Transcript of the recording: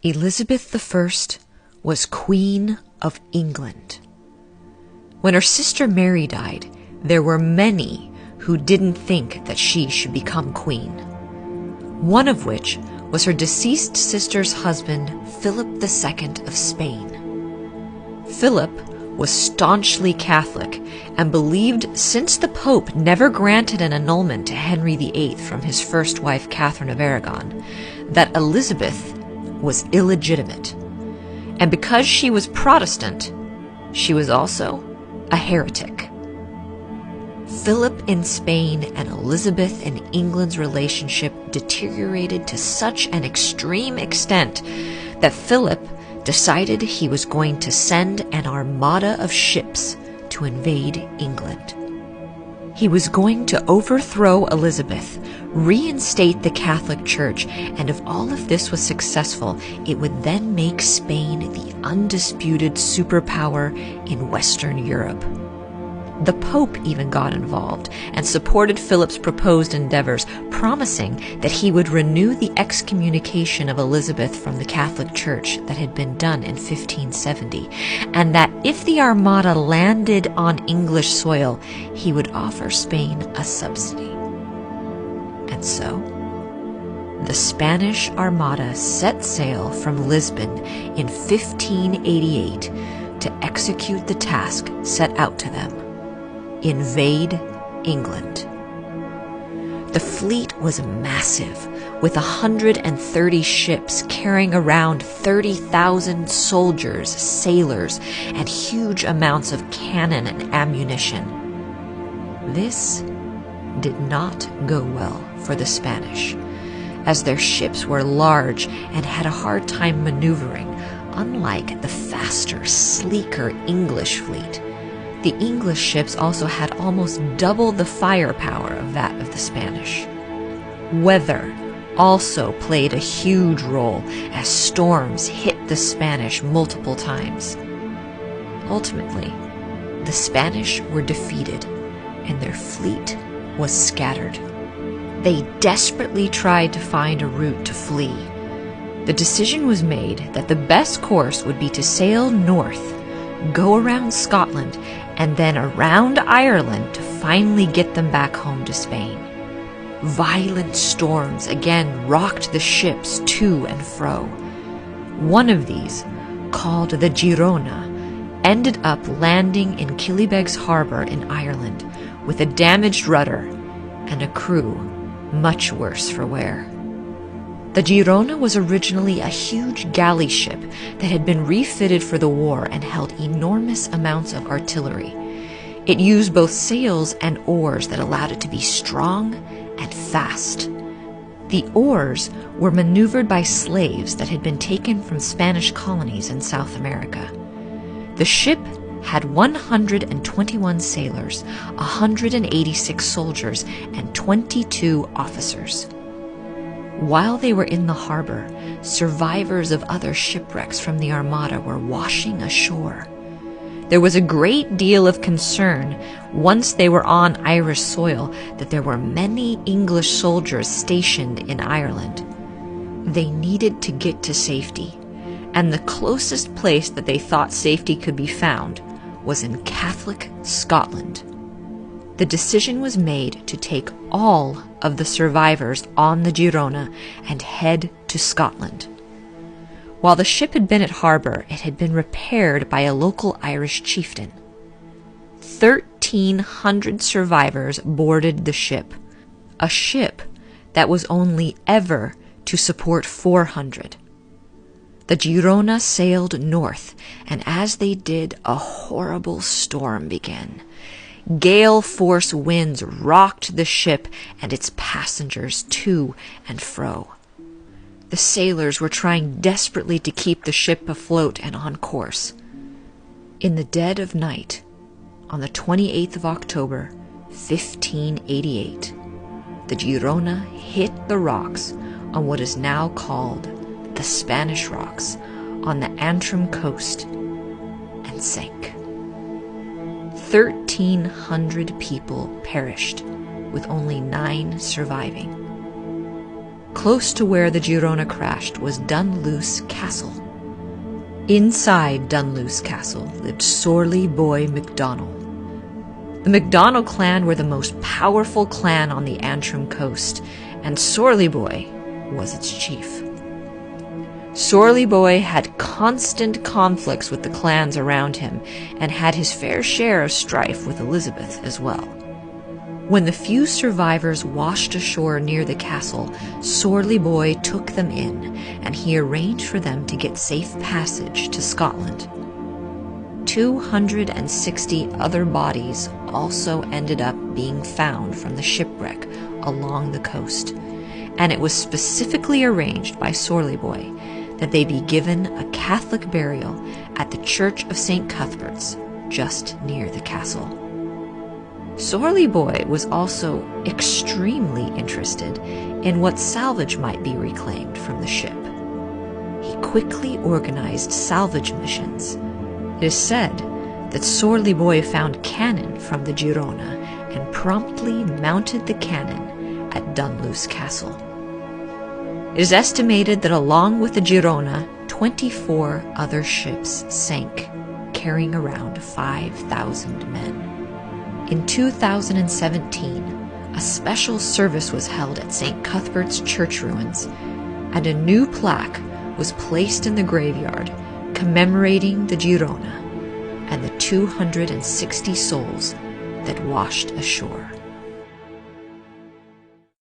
Elizabeth I was Queen of England. When her sister Mary died, there were many who didn't think that she should become queen. One of which was her deceased sister's husband, Philip II of Spain. Philip was staunchly Catholic and believed, since the Pope never granted an annulment to Henry VIII from his first wife Catherine of Aragon, that Elizabeth was illegitimate. And because she was Protestant, she was also a heretic. Philip in Spain and Elizabeth in England's relationship deteriorated to such an extreme extent that Philip decided he was going to send an armada of ships to invade England. He was going to overthrow Elizabeth, reinstate the Catholic Church, and if all of this was successful, it would then make Spain the undisputed superpower in Western Europe. The Pope even got involved and supported Philip's proposed endeavors, promising that he would renew the excommunication of Elizabeth from the Catholic Church that had been done in 1570, and that if the Armada landed on English soil, he would offer Spain a subsidy. And so, the Spanish Armada set sail from Lisbon in 1588 to execute the task set out to them: invade England. The fleet was massive, with 130 ships carrying around 30,000 soldiers, sailors, and huge amounts of cannon and ammunition. This did not go well for the Spanish, as their ships were large and had a hard time maneuvering, unlike the faster, sleeker English fleet. The English ships also had almost double the firepower of that of the Spanish. Weather also played a huge role, as storms hit the Spanish multiple times. Ultimately, the Spanish were defeated, and their fleet was scattered. They desperately tried to find a route to flee. The decision was made that the best course would be to sail north, go around Scotland, and then around Ireland to finally get them back home to Spain. Violent storms again rocked the ships to and fro. One of these, called the Girona, ended up landing in Killybegs Harbour in Ireland with a damaged rudder and a crew much worse for wear. The Girona was originally a huge galley ship that had been refitted for the war and held enormous amounts of artillery. It used both sails and oars that allowed it to be strong and fast. The oars were maneuvered by slaves that had been taken from Spanish colonies in South America. The ship had 121 sailors, 186 soldiers, and 22 officers. While they were in the harbor, survivors of other shipwrecks from the Armada were washing ashore. There was a great deal of concern once they were on Irish soil that there were many English soldiers stationed in Ireland. They needed to get to safety, and the closest place that they thought safety could be found was in Catholic Scotland. The decision was made to take all of the survivors on the Girona and head to Scotland. While the ship had been at harbour, it had been repaired by a local Irish chieftain. 1,300 survivors boarded the ship, a ship that was only ever to support 400. The Girona sailed north, and as they did, a horrible storm began. Gale-force winds rocked the ship and its passengers to and fro. The sailors were trying desperately to keep the ship afloat and on course. In the dead of night, on the 28th of October, 1588, the Girona hit the rocks on what is now called the Spanish Rocks on the Antrim coast and sank. 1,300 people perished, with only 9 surviving. Close to where the Girona crashed was Dunluce Castle. Inside Dunluce Castle lived Sorley Boy MacDonald. The MacDonald clan were the most powerful clan on the Antrim coast, and Sorley Boy was its chief. Sorley Boy had constant conflicts with the clans around him and had his fair share of strife with Elizabeth as well. When the few survivors washed ashore near the castle, Sorley Boy took them in, and he arranged for them to get safe passage to Scotland. 260 other bodies also ended up being found from the shipwreck along the coast, and it was specifically arranged by Sorley Boy that they be given a Catholic burial at the Church of St. Cuthbert's, just near the castle. Sorley Boy was also extremely interested in what salvage might be reclaimed from the ship. He quickly organized salvage missions. It is said that Sorley Boy found cannon from the Girona and promptly mounted the cannon at Dunluce Castle. It is estimated that along with the Girona, 24 other ships sank, carrying around 5,000 men. In 2017, a special service was held at St. Cuthbert's church ruins, and a new plaque was placed in the graveyard commemorating the Girona and the 260 souls that washed ashore.